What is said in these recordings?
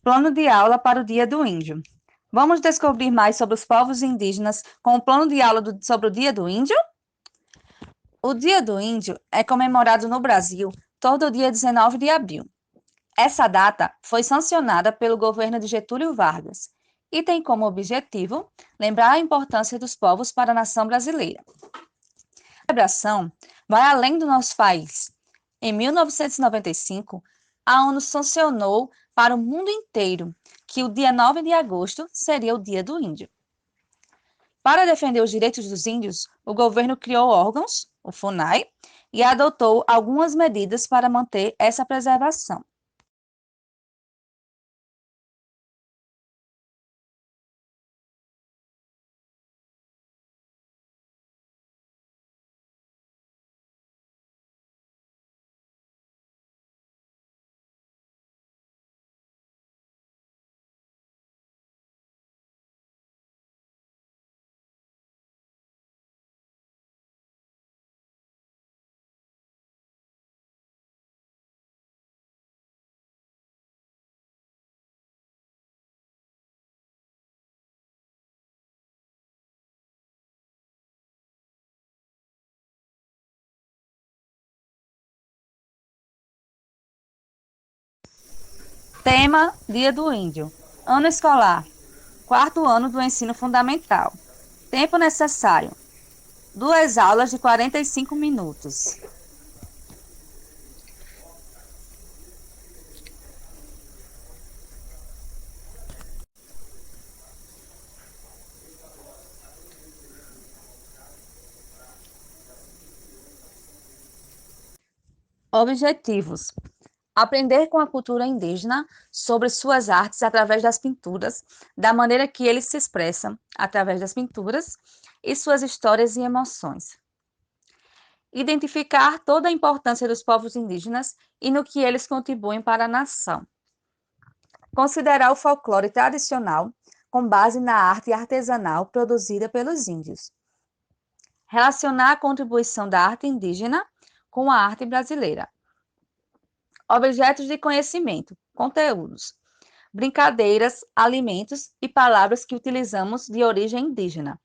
Plano de aula para o Dia do Índio. Vamos descobrir mais sobre os povos indígenas com o plano de aula sobre o Dia do Índio? O Dia do Índio é comemorado no Brasil todo dia 19 de abril. Essa data foi sancionada pelo governo de Getúlio Vargas e tem como objetivo lembrar a importância dos povos para a nação brasileira. A celebração vai além do nosso país. Em 1995, a ONU sancionou para o mundo inteiro que o dia 9 de agosto seria o Dia do Índio. Para defender os direitos dos índios, o governo criou órgãos, o FUNAI, e adotou algumas medidas para manter essa preservação. Tema: Dia do Índio. Ano escolar: quarto ano do ensino fundamental. Tempo necessário: 2 aulas de 45 minutos. Objetivos: aprender com a cultura indígena sobre suas artes através das pinturas, da maneira que eles se expressam através das pinturas e suas histórias e emoções. Identificar toda a importância dos povos indígenas e no que eles contribuem para a nação. Considerar o folclore tradicional com base na arte artesanal produzida pelos índios. Relacionar a contribuição da arte indígena com a arte brasileira. Objetos de conhecimento, conteúdos, brincadeiras, alimentos e palavras que utilizamos de origem indígena.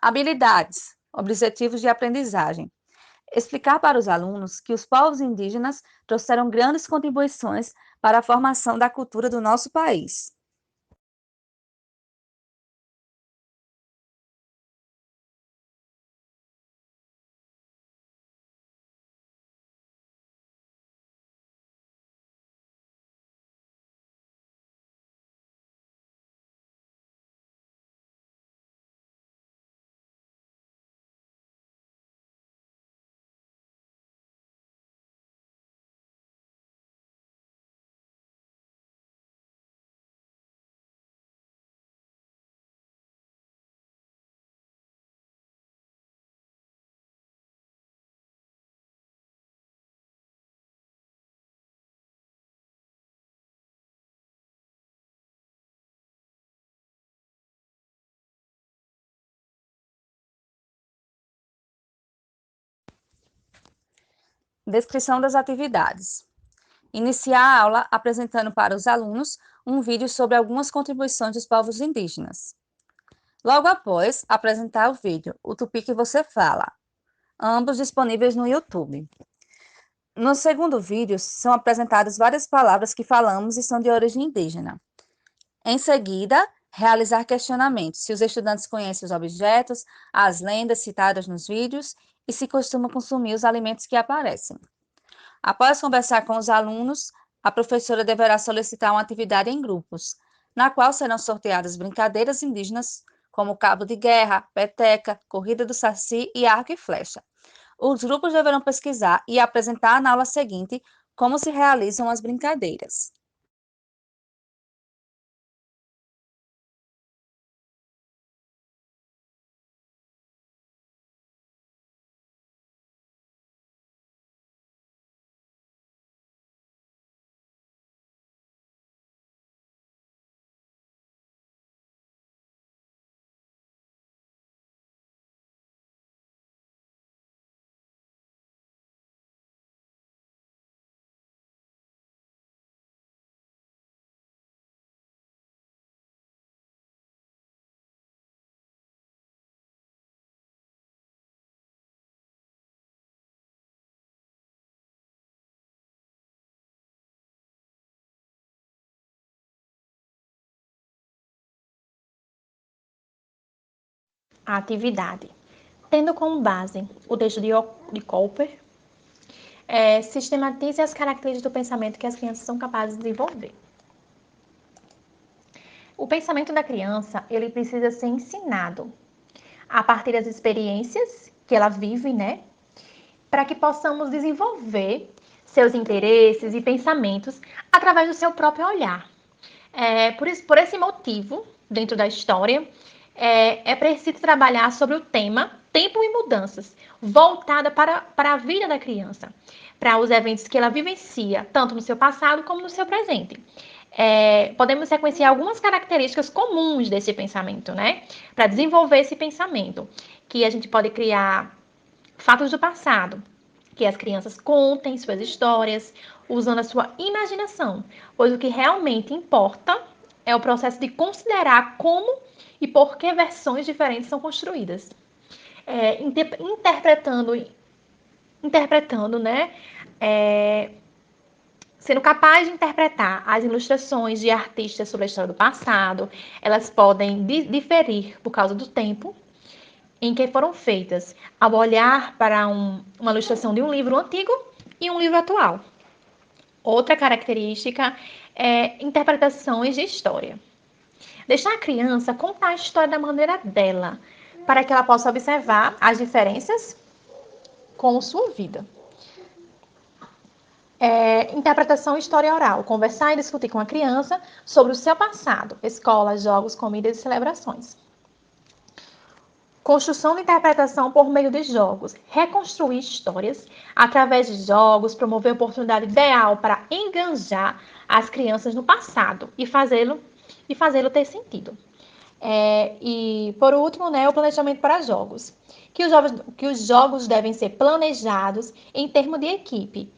Habilidades, objetivos de aprendizagem. Explicar para os alunos que os povos indígenas trouxeram grandes contribuições para a formação da cultura do nosso país. Descrição das atividades. Iniciar a aula apresentando para os alunos um vídeo sobre algumas contribuições dos povos indígenas. Logo após, apresentar o vídeo O Tupi que Você Fala, ambos disponíveis no YouTube. No segundo vídeo, são apresentadas várias palavras que falamos e são de origem indígena. Em seguida, realizar questionamentos, se os estudantes conhecem os objetos, as lendas citadas nos vídeos e se costumam consumir os alimentos que aparecem. Após conversar com os alunos, a professora deverá solicitar uma atividade em grupos, na qual serão sorteadas brincadeiras indígenas, como cabo de guerra, peteca, corrida do saci e arco e flecha. Os grupos deverão pesquisar e apresentar na aula seguinte como se realizam as brincadeiras. a atividade, tendo como base o texto de Cooper, sistematize as características do pensamento que as crianças são capazes de desenvolver. O pensamento da criança, ele precisa ser ensinado a partir das experiências que ela vive, né? Para que possamos desenvolver seus interesses e pensamentos através do seu próprio olhar. Por esse motivo, dentro da história, é preciso trabalhar sobre o tema tempo e mudanças, voltada para a vida da criança, para os eventos que ela vivencia, tanto no seu passado como no seu presente. Podemos sequenciar algumas características comuns desse pensamento, né? Para desenvolver esse pensamento, que a gente pode criar fatos do passado, que as crianças contem suas histórias, usando a sua imaginação, pois o que realmente importa é o processo de considerar como e por que versões diferentes são construídas. Interpretando, né? Sendo capaz de interpretar as ilustrações de artistas sobre a história do passado, elas podem diferir por causa do tempo em que foram feitas, ao olhar para uma ilustração de um livro antigo e um livro atual. Outra característica é interpretações de história. Deixar a criança contar a história da maneira dela, para que ela possa observar as diferenças com sua vida. Interpretação e história oral. Conversar e discutir com a criança sobre o seu passado, escola, jogos, comidas e celebrações. Construção de interpretação por meio de jogos. Reconstruir histórias através de jogos, promover a oportunidade ideal para enganjar as crianças no passado e fazê-lo ter sentido. E, por último, né, o planejamento para jogos. Que os jogos devem ser planejados em termos de equipe,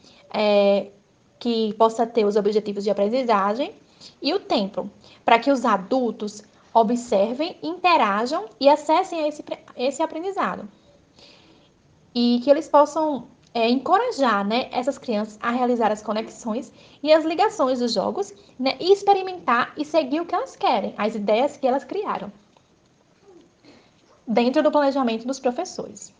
que possa ter os objetivos de aprendizagem e o tempo, para que os adultos observem, interajam e acessem esse aprendizado. E que eles possam encorajar, né, essas crianças a realizar as conexões e as ligações dos jogos, né, e experimentar e seguir o que elas querem, as ideias que elas criaram, dentro do planejamento dos professores.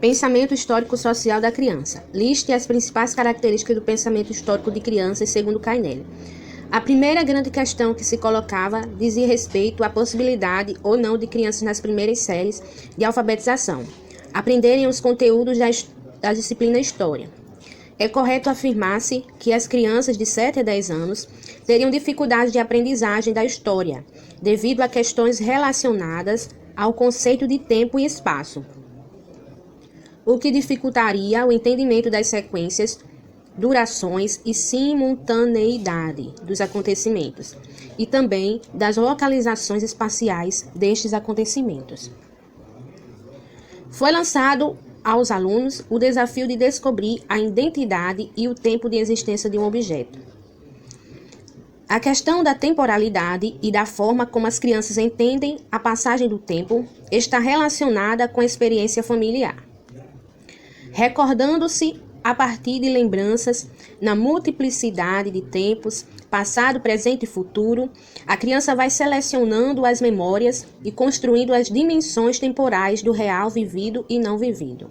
Pensamento histórico-social da criança. Liste as principais características do pensamento histórico de crianças, segundo Cainelli. A primeira grande questão que se colocava dizia respeito à possibilidade ou não de crianças nas primeiras séries de alfabetização aprenderem os conteúdos da disciplina História. É correto afirmar-se que as crianças de 7 a 10 anos teriam dificuldade de aprendizagem da história, devido a questões relacionadas ao conceito de tempo e espaço, o que dificultaria o entendimento das sequências, durações e simultaneidade dos acontecimentos, e também das localizações espaciais destes acontecimentos. Foi lançado aos alunos o desafio de descobrir a identidade e o tempo de existência de um objeto. A questão da temporalidade e da forma como as crianças entendem a passagem do tempo está relacionada com a experiência familiar. Recordando-se a partir de lembranças na multiplicidade de tempos, passado, presente e futuro, a criança vai selecionando as memórias e construindo as dimensões temporais do real vivido e não vivido.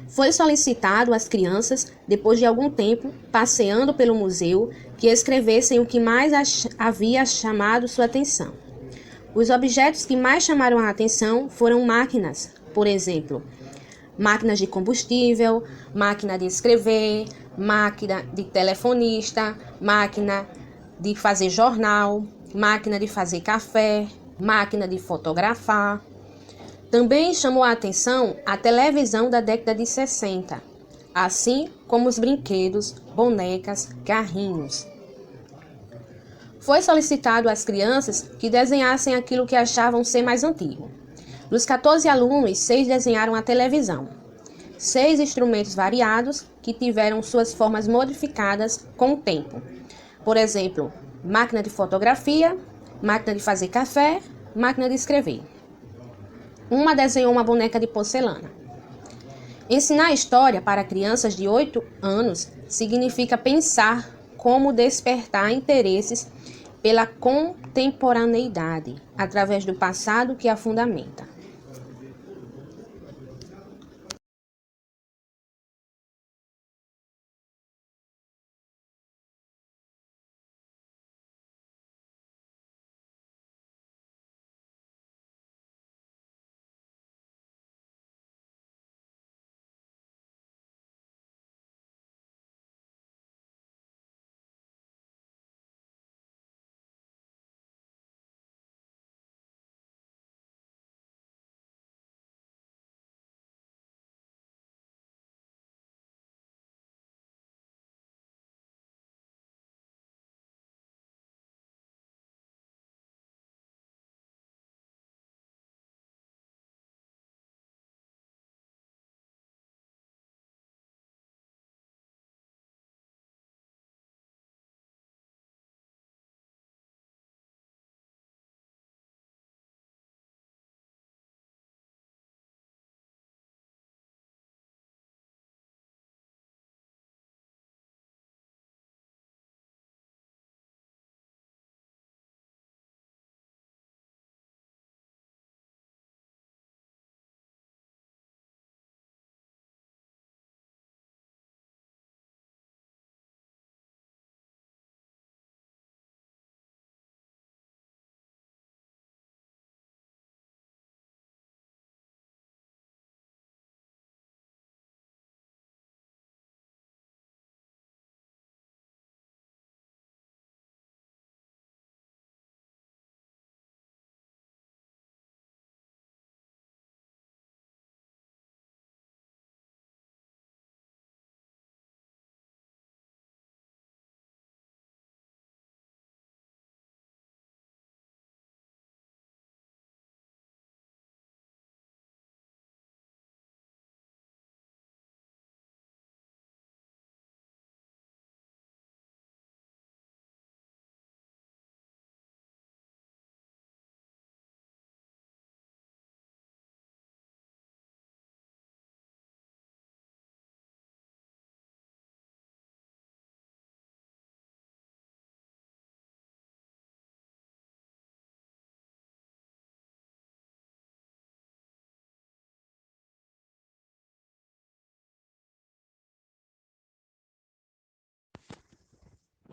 Foi solicitado às crianças, depois de algum tempo, passeando pelo museu, que escrevessem o que mais havia chamado sua atenção. Os objetos que mais chamaram a atenção foram máquinas, por exemplo, máquinas de combustível, máquina de escrever, máquina de telefonista, máquina de fazer jornal, máquina de fazer café, máquina de fotografar. Também chamou a atenção a televisão da década de 60, assim como os brinquedos, bonecas, carrinhos. Foi solicitado às crianças que desenhassem aquilo que achavam ser mais antigo. Dos 14 alunos, 6 desenharam a televisão. 6 instrumentos variados que tiveram suas formas modificadas com o tempo. Por exemplo, máquina de fotografia, máquina de fazer café, máquina de escrever. Uma desenhou uma boneca de porcelana. Ensinar história para crianças de 8 anos significa pensar como despertar interesses pela contemporaneidade, através do passado que a fundamenta.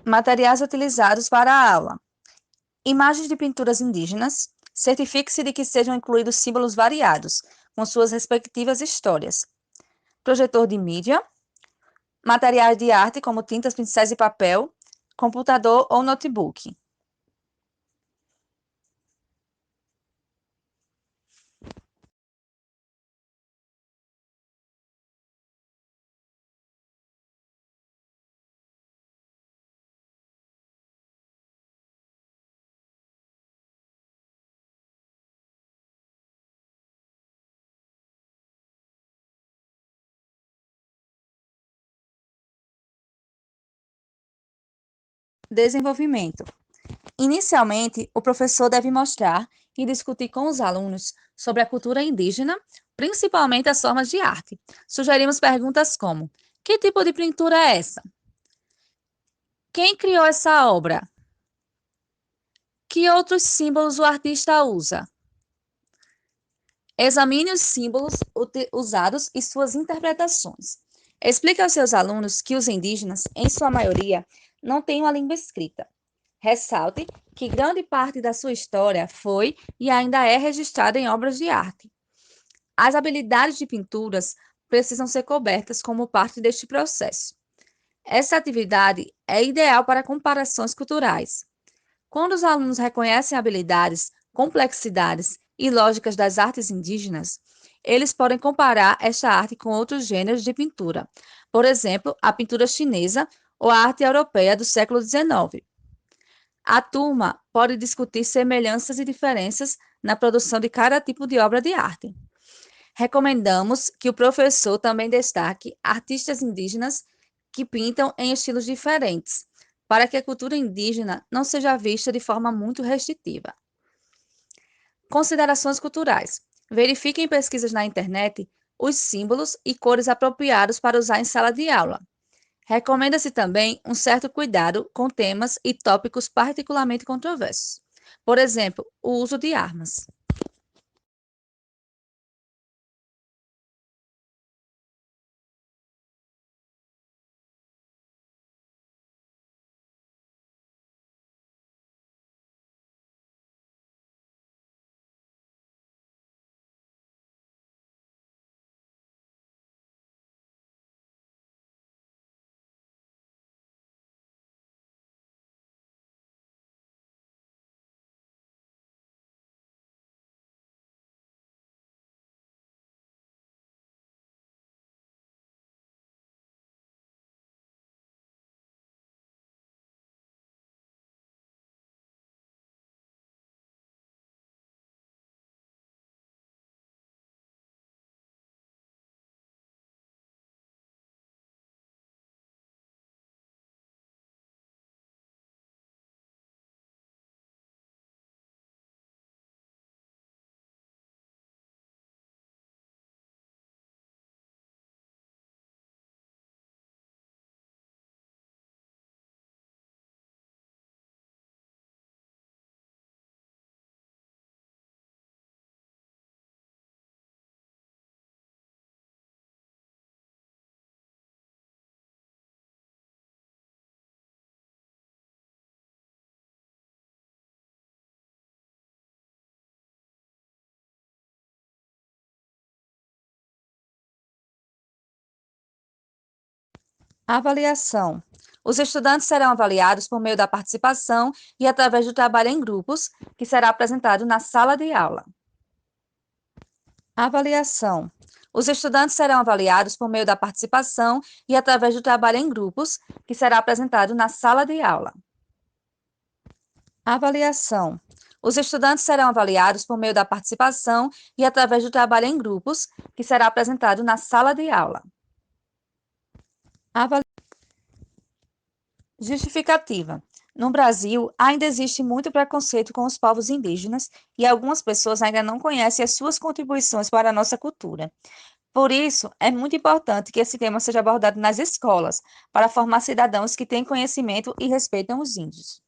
Materiais utilizados para a aula. Imagens de pinturas indígenas. Certifique-se de que sejam incluídos símbolos variados, com suas respectivas histórias. Projetor de mídia. Materiais de arte, como tintas, pincéis e papel. Computador ou notebook. Desenvolvimento. Inicialmente, o professor deve mostrar e discutir com os alunos sobre a cultura indígena, principalmente as formas de arte. Sugerimos perguntas como: que tipo de pintura é essa? Quem criou essa obra? Que outros símbolos o artista usa? Examine os símbolos usados e suas interpretações. Explique aos seus alunos que os indígenas, em sua maioria, não têm uma língua escrita. Ressalte que grande parte da sua história foi e ainda é registrada em obras de arte. As habilidades de pinturas precisam ser cobertas como parte deste processo. Essa atividade é ideal para comparações culturais. Quando os alunos reconhecem habilidades, complexidades e lógicas das artes indígenas, eles podem comparar esta arte com outros gêneros de pintura, por exemplo, a pintura chinesa ou a arte europeia do século XIX. A turma pode discutir semelhanças e diferenças na produção de cada tipo de obra de arte. Recomendamos que o professor também destaque artistas indígenas que pintam em estilos diferentes, para que a cultura indígena não seja vista de forma muito restritiva. Considerações culturais. Verifique em pesquisas na internet os símbolos e cores apropriados para usar em sala de aula. Recomenda-se também um certo cuidado com temas e tópicos particularmente controversos. Por exemplo, o uso de armas. Avaliação. Os estudantes serão avaliados por meio da participação e através do trabalho em grupos, que será apresentado na sala de aula. Avaliação. Os estudantes serão avaliados por meio da participação e através do trabalho em grupos, que será apresentado na sala de aula. Avaliação. Os estudantes serão avaliados por meio da participação e através do trabalho em grupos, que será apresentado na sala de aula. Justificativa. No Brasil, ainda existe muito preconceito com os povos indígenas e algumas pessoas ainda não conhecem as suas contribuições para a nossa cultura. Por isso, é muito importante que esse tema seja abordado nas escolas, para formar cidadãos que têm conhecimento e respeitam os índios.